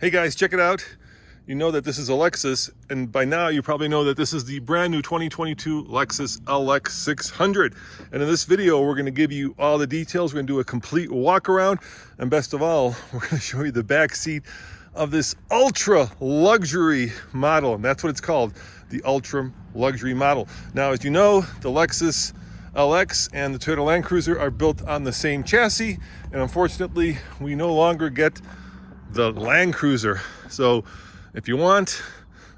Hey guys, check it out. You know that this is a Lexus, and by now you probably know that this is the brand new 2022 Lexus LX 600. And in this video, we're going to give you all the details. We're going to do a complete walk around, and best of all, we're going to show you the back seat of this ultra luxury model, and that's what it's called, the ultra luxury model. Now, as you know, the Lexus LX and the Toyota Land Cruiser are built on the same chassis, and unfortunately, we no longer get the Land Cruiser. So if you want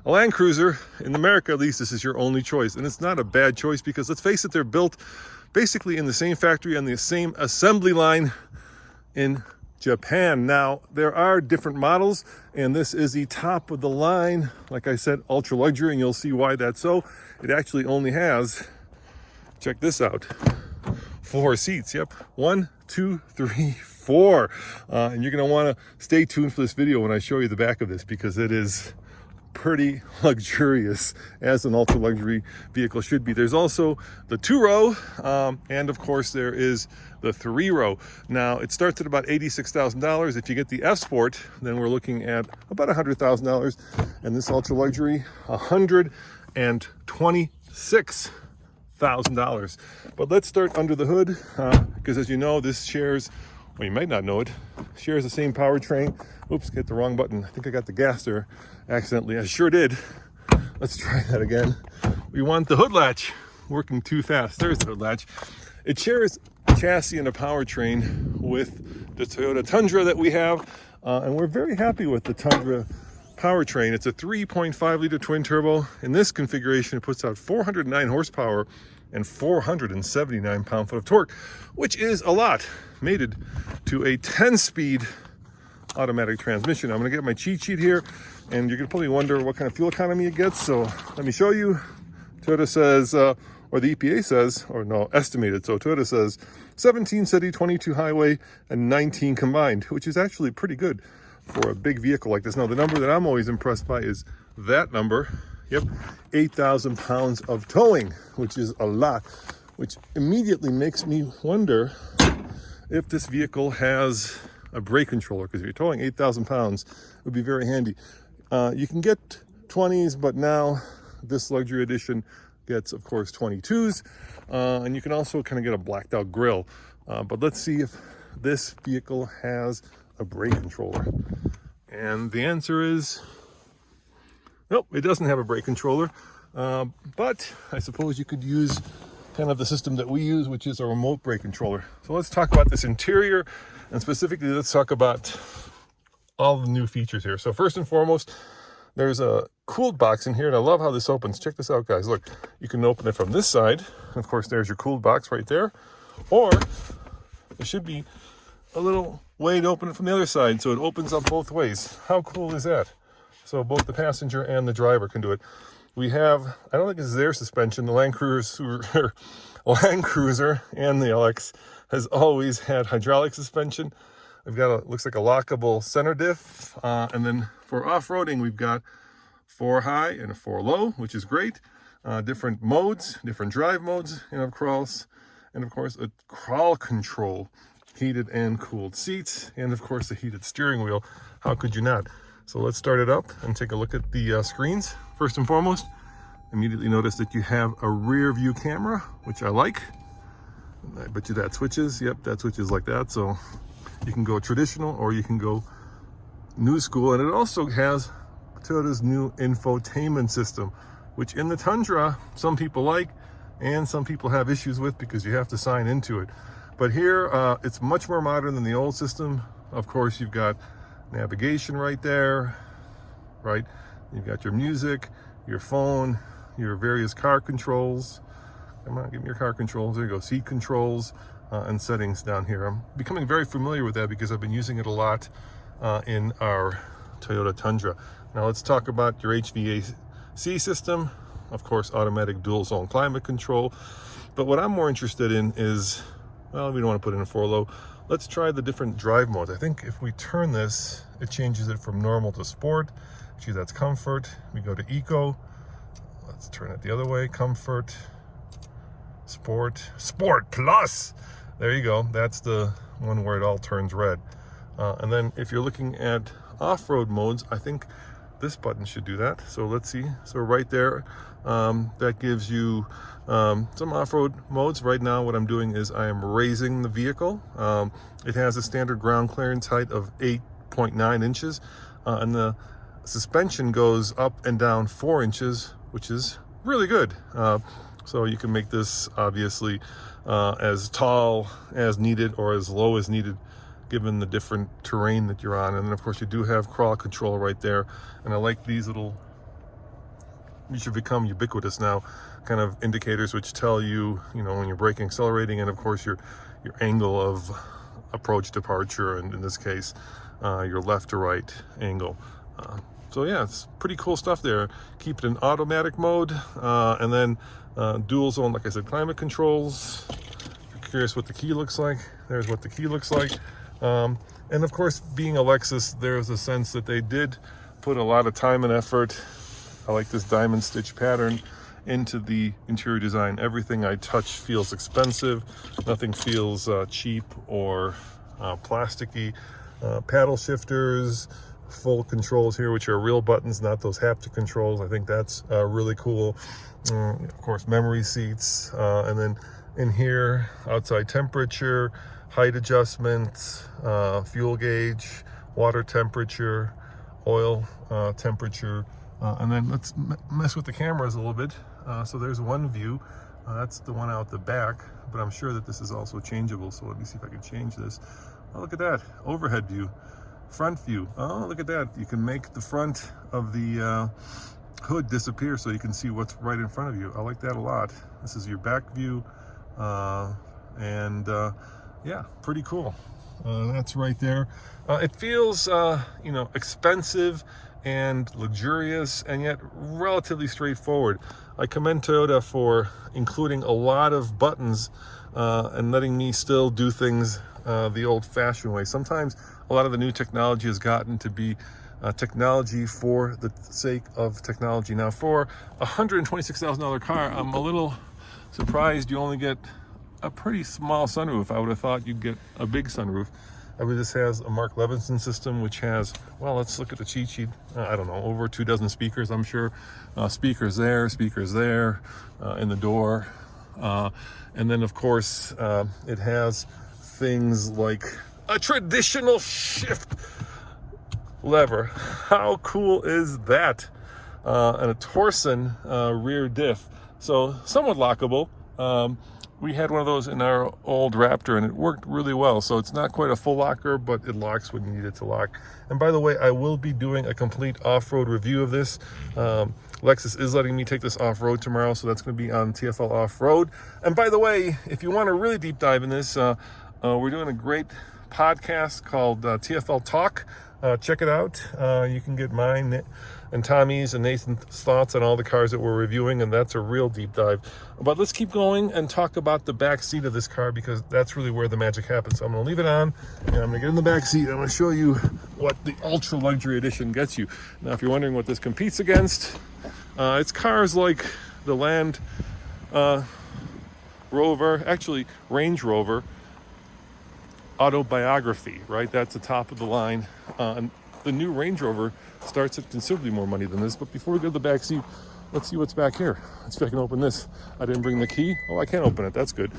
a Land Cruiser, in America at least, this is your only choice. And it's not a bad choice because, let's face it, they're built basically in the same factory on the same assembly line in Japan. Now, there are different models, and this is the top of the line, like I said, ultra luxury, and you'll see why that's so. It actually only has, check this out, 4 seats. Yep, 1, 2, 3, 4. And you're going to want to stay tuned for this video when I show you the back of this, because it is pretty luxurious, as an ultra luxury vehicle should be. There's also the 2-row, and of course there is the 3-row. Now, it starts at about $86,000. If you get the F Sport, then we're looking at about $100,000, and this ultra luxury, $126,000. But let's start under the hood, because as you know, this shares, well, you might not know it, shares the same powertrain. Oops, hit the wrong button. I think I got the gas there accidentally. I sure did. Let's try that again. We want the hood latch working too fast. There's the hood latch. It shares a chassis and a powertrain with the Toyota Tundra that we have, and we're very happy with the Tundra powertrain. It's a 3.5 liter twin turbo. In this configuration, it puts out 409 horsepower and 479 pound-foot of torque, which is a lot, mated to a 10-speed automatic transmission. I'm going to get my cheat sheet here, and you're going to probably wonder what kind of fuel economy it gets. So let me show you. Toyota says, or the EPA says, or no, estimated. So Toyota says 17 city, 22 highway, and 19 combined, which is actually pretty good for a big vehicle like this. Now, the number that I'm always impressed by is that number. Yep, 8,000 pounds of towing, which is a lot, which immediately makes me wonder if this vehicle has a brake controller, because if you're towing 8,000 pounds, it would be very handy. You can get 20s, but now this luxury edition gets, of course, 22s, and you can also kind of get a blacked out grille. But let's see if this vehicle has a brake controller. And the answer is nope, it doesn't have a brake controller, but I suppose you could use kind of the system that we use, which is a remote brake controller. So let's talk about this interior, and specifically let's talk about all the new features here. So first and foremost, there's a cooled box in here, and I love how this opens. Check this out, guys. Look, you can open it from this side. Of course, there's your cooled box right there, or there should be a little way to open it from the other side, so it opens up both ways. How cool is that? So both the passenger and the driver can do it. We have, I don't think it's their suspension, the Land Cruiser and the LX has always had hydraulic suspension. We've got looks like a lockable center diff. And then for off-roading, we've got 4 high and a 4 low, which is great. Different modes, different drive modes, and of course, a crawl control, heated and cooled seats, and of course, a heated steering wheel. How could you not? So let's start it up and take a look at the screens. First and foremost, immediately notice that you have a rear view camera, which I like. I bet you that switches. Yep, that switches like that. So you can go traditional or you can go new school. And it also has Toyota's new infotainment system, which in the Tundra, some people like and some people have issues with because you have to sign into it. But here, it's much more modern than the old system. Of course, you've got navigation right there, right? You've got your music, your phone, your various car controls. Come on, give me your car controls. There you go, seat controls and settings down here. I'm becoming very familiar with that because I've been using it a lot in our Toyota Tundra. Now let's talk about your HVAC system. Of course, automatic dual zone climate control. But what I'm more interested in is, well, we don't want to put in a 4 low. Let's try the different drive modes. I think if we turn this, it changes it from normal to sport. Actually, that's comfort. We go to eco. Let's turn it the other way. Comfort, sport, sport plus. There you go. That's the one where it all turns red. And then if you're looking at off-road modes, I think this button should do that. So let's see. So right there, that gives you some off-road modes. Right now what I'm doing is I am raising the vehicle. It has a standard ground clearance height of 8.9 inches, and the suspension goes up and down 4 inches, which is really good. So you can make this obviously as tall as needed or as low as needed, given the different terrain that you're on. And then of course you do have crawl control right there. And I like these little, you should become ubiquitous now, kind of indicators which tell you, when you're braking, accelerating, and of course your angle of approach, departure, and in this case, your left to right angle. So yeah, it's pretty cool stuff there. Keep it in automatic mode, and then dual zone, like I said, climate controls. If you're curious what the key looks like, there's what the key looks like. And of course, being a Lexus, there's a sense that they did put a lot of time and effort. I like this diamond stitch pattern into the interior design. Everything I touch feels expensive. Nothing feels cheap or plasticky. Paddle shifters, full controls here, which are real buttons, not those haptic controls. I think that's really cool. Of course, memory seats, and then in here, outside temperature, height adjustment, fuel gauge, water temperature, oil temperature, and then let's mess with the cameras a little bit. So there's one view, that's the one out the back, but I'm sure that this is also changeable. So let me see if I can change this. Oh, look at that, overhead view, front view. Oh, look at that. You can make the front of the hood disappear so you can see what's right in front of you. I like that a lot. This is your back view, and yeah, pretty cool. That's right there. It feels, expensive and luxurious, and yet relatively straightforward. I commend Toyota for including a lot of buttons and letting me still do things the old-fashioned way. Sometimes a lot of the new technology has gotten to be technology for the sake of technology. Now, for a $126,000 car, I'm a little surprised you only get a pretty small sunroof. I would have thought you'd get a big sunroof. I mean, this has a Mark Levinson system, which has, well, let's look at the cheat sheet. I don't know, over 24 speakers, I'm sure. Speakers there, in the door. And then, of course, it has things like a traditional shift lever. How cool is that? And a Torsen rear diff. So somewhat lockable. We had one of those in our old Raptor and it worked really well. So it's not quite a full locker, but it locks when you need it to lock. And by the way, I will be doing a complete off-road review of this. Lexus is letting me take this off-road tomorrow, so that's going to be on TFL Off-Road. And by the way, if you want to really deep dive in this, we're doing a great podcast called TFL Talk. Check it out. You can get mine and Tommy's and Nathan's thoughts on all the cars that we're reviewing, and that's a real deep dive. But let's keep going and talk about the back seat of this car, because that's really where the magic happens. So I'm going to leave it on, and I'm going to get in the back seat. I'm going to show you what the Ultra Luxury Edition gets you. Now, if you're wondering what this competes against, it's cars like the Land Rover, actually Range Rover Autobiography, right? That's the top of the line. And the new Range Rover starts at considerably more money than this. But before we go to the back seat, let's see what's back here. Let's see if I can open this. I didn't bring the key. Oh, I can't open it. That's good.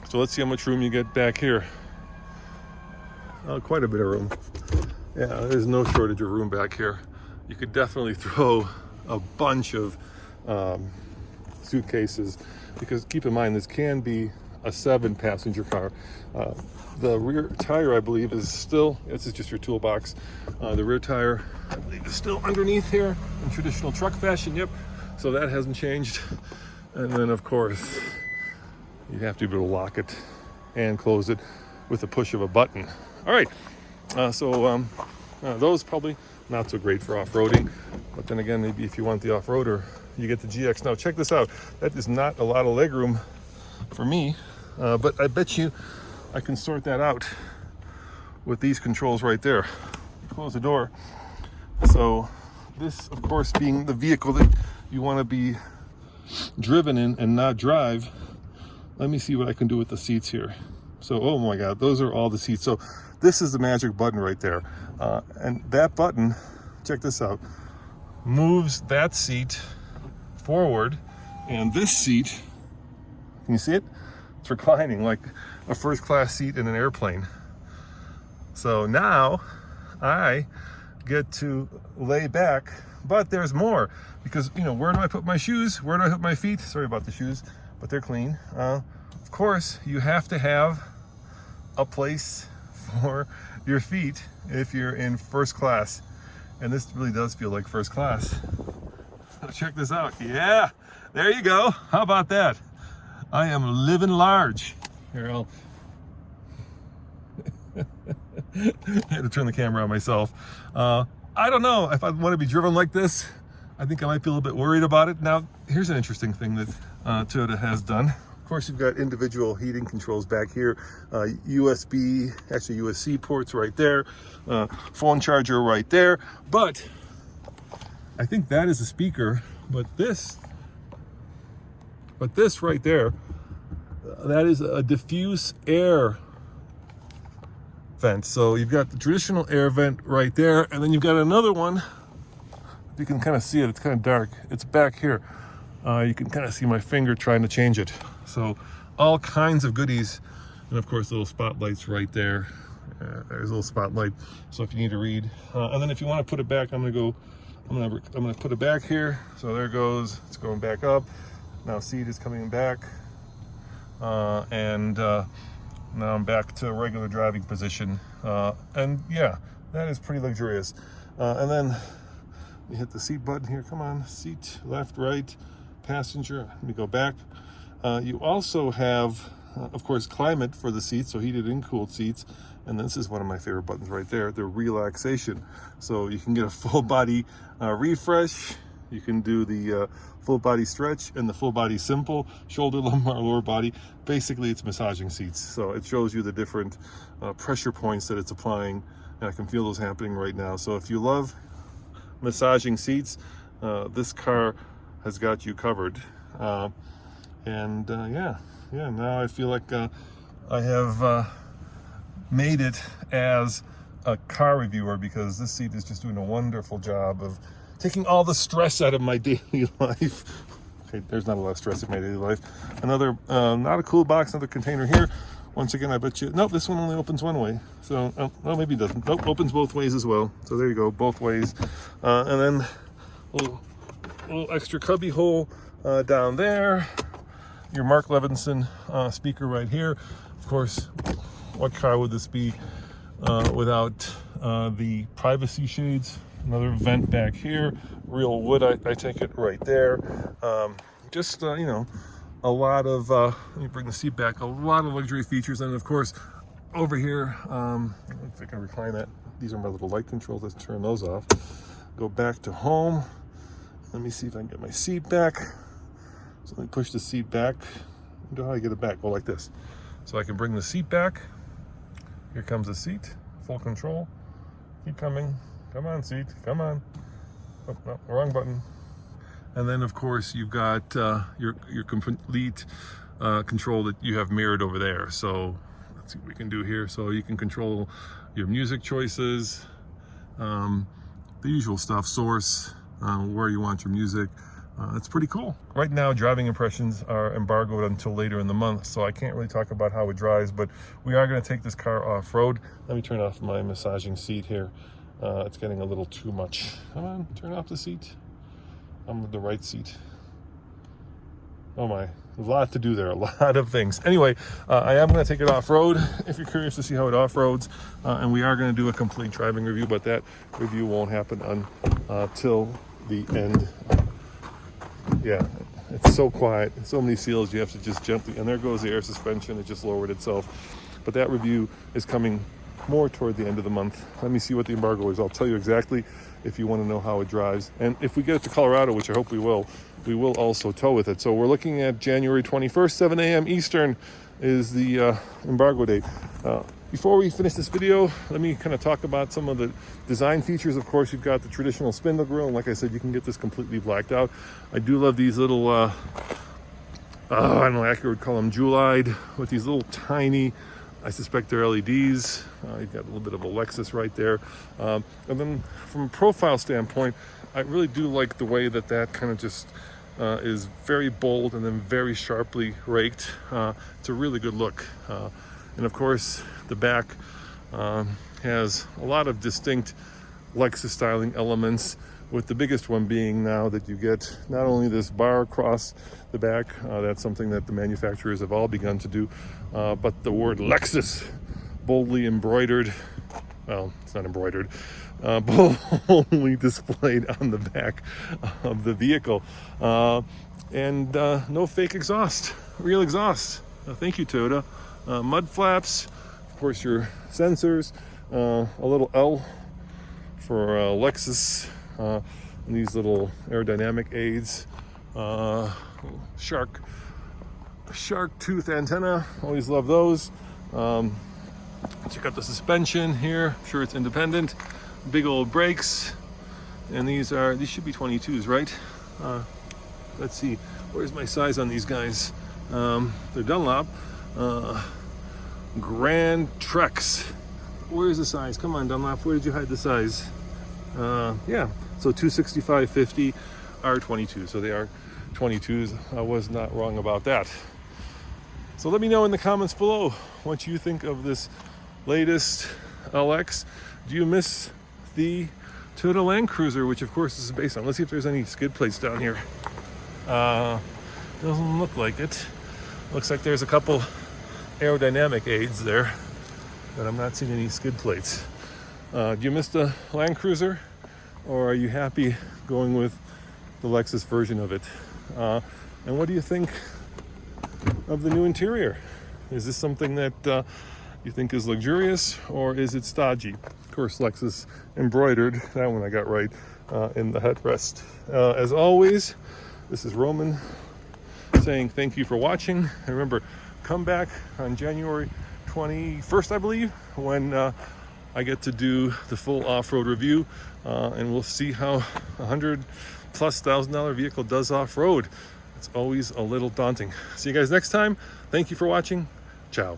So let's see how much room you get back here. Quite a bit of room. Yeah, there's no shortage of room back here. You could definitely throw a bunch of suitcases, because keep in mind, this can be a 7-passenger car. The rear tire, I believe, is still, this is just your toolbox. The rear tire, I believe, is still underneath here in traditional truck fashion. Yep, so that hasn't changed. And then, of course, you have to be able to lock it and close it with the push of a button. All right, those probably not so great for off-roading, but then again, maybe if you want the off-roader, you get the GX. Now, check this out. That is not a lot of legroom for me, but I bet you I can sort that out with these controls right there. Close the door. So this, of course, being the vehicle that you want to be driven in and not drive, let me see what I can do with the seats here. So, oh my God, those are all the seats. So this is the magic button right there. And that button, check this out, moves that seat forward, and this seat, can you see it? It's reclining like a first class seat in an airplane. So now I get to lay back, but there's more, because where do I put my shoes? Where do I put my feet? Sorry about the shoes, but they're clean. Of course, you have to have a place for your feet if you're in first class, and this really does feel like first class. Check this out. Yeah, there you go. How about that? I am living large. Here, I'll I had to turn the camera on myself. I don't know if I want to be driven like this. I think I might be a little bit worried about it. Now, here's an interesting thing that Toyota has done. Of course, you've got individual heating controls back here, USB-C ports right there, phone charger right there. But I think that is a speaker. But this right there, that is a diffuse air vent. So you've got the traditional air vent right there, and then you've got another one. You can kind of see it. It's kind of dark. It's back here. You can kind of see my finger trying to change it. So all kinds of goodies, and of course little spotlights right there. There's a little spotlight. So if you need to read, and then if you want to put it back, I'm gonna put it back here. So there it goes. It's going back up. Now seat is coming back, and now I'm back to regular driving position. And yeah, that is pretty luxurious. And then you hit the seat button here. Come on, seat, left, right, passenger. Let me go back. You also have, of course, climate for the seats, so heated and cooled seats. And this is one of my favorite buttons right there, the relaxation. So you can get a full body refresh. You can do the full body stretch and the full body simple, shoulder, lumbar, lower body. Basically, it's massaging seats. So it shows you the different pressure points that it's applying. And I can feel those happening right now. So if you love massaging seats, this car has got you covered. Yeah, now I feel like I have made it as a car reviewer, because this seat is just doing a wonderful job of taking all the stress out of my daily life. Okay, there's not a lot of stress in my daily life. Another, not a cool box, another container here. Once again, I bet you, nope, this one only opens one way. So, well, maybe it doesn't. Nope, opens both ways as well. So there you go, both ways. And then a little extra cubby hole down there. Your Mark Levinson speaker right here. Of course, what car would this be without the privacy shades? Another vent back here. Real wood, I take it, right there. Just, a lot of, let me bring the seat back, a lot of luxury features. And of course, over here, if I can recline that, these are my little light controls. Let's turn those off. Go back to home. Let me see if I can get my seat back. So let me push the seat back. I don't know how I get it back. Go like this. So I can bring the seat back. Here comes the seat, full control. Keep coming. Come on, seat, come on. Oh, no, wrong button. And then, of course, you've got your complete control that you have mirrored over there. So let's see what we can do here. So you can control your music choices, the usual stuff, source, where you want your music. It's pretty cool. Right now, driving impressions are embargoed until later in the month, so I can't really talk about how it drives, but we are going to take this car off-road. Let me turn off my massaging seat here. It's getting a little too much. Come on, turn off the seat. I'm with the right seat. Oh my, a lot to do there, a lot of things. Anyway, I am going to take it off-road if you're curious to see how it off-roads, and we are going to do a complete driving review, but that review won't happen until the end. Yeah, it's so quiet, so many seals, you have to just gently, and there goes the air suspension, it just lowered itself. But that review is coming more toward the end of the month. Let me see what the embargo is. I'll tell you exactly if you want to know how it drives. And if we get it to Colorado, which I hope we will also tow with it. So we're looking at January 21st, 7 a.m. Eastern is the embargo date. Before we finish this video, let me kind of talk about some of the design features. Of course, you've got the traditional spindle grille, and like I said, you can get this completely blacked out. I do love these little, I don't know, Acura would call them jewel-eyed, with these little tiny I suspect they're LEDs. You've got a little bit of a Lexus right there. And then from a profile standpoint, I really do like the way that kind of just is very bold and then very sharply raked. It's a really good look. And of course, the back has a lot of distinct Lexus styling elements, with the biggest one being now that you get not only this bar across the back, that's something that the manufacturers have all begun to do, but the word Lexus boldly embroidered, well, it's not embroidered, boldly displayed on the back of the vehicle. And no fake exhaust, real exhaust. Thank you, Toyota. Mud flaps, of course your sensors, a little L for Lexus, and these little aerodynamic aids, shark tooth antenna, always love those. Check out the suspension here, I'm sure it's independent, big old brakes, and these should be 22s, right? Let's see, where's my size on these guys? They're Dunlop, Grand Trex. Where's the size? Come on, Dunlop, where did you hide the size? Yeah, so 265/50 are 22, so they are 22s. I was not wrong about that. So let me know in the comments below what you think of this latest LX. Do you miss the Toyota Land Cruiser, which of course this is based on? Let's see if there's any skid plates down here. Doesn't look like it. Looks like there's a couple aerodynamic aids there, but I'm not seeing any skid plates. Do you miss the Land Cruiser, or are you happy going with the Lexus version of it? And what do you think of the new interior? Is this something that you think is luxurious, or is it stodgy? Of course, Lexus embroidered, that one I got right, in the headrest. As always, this is Roman saying thank you for watching. And remember, come back on January 21st, I believe, when I get to do the full off-road review, and we'll see how $100,000+ vehicle does off-road. It's always a little daunting. See you guys next time. Thank you for watching. Ciao.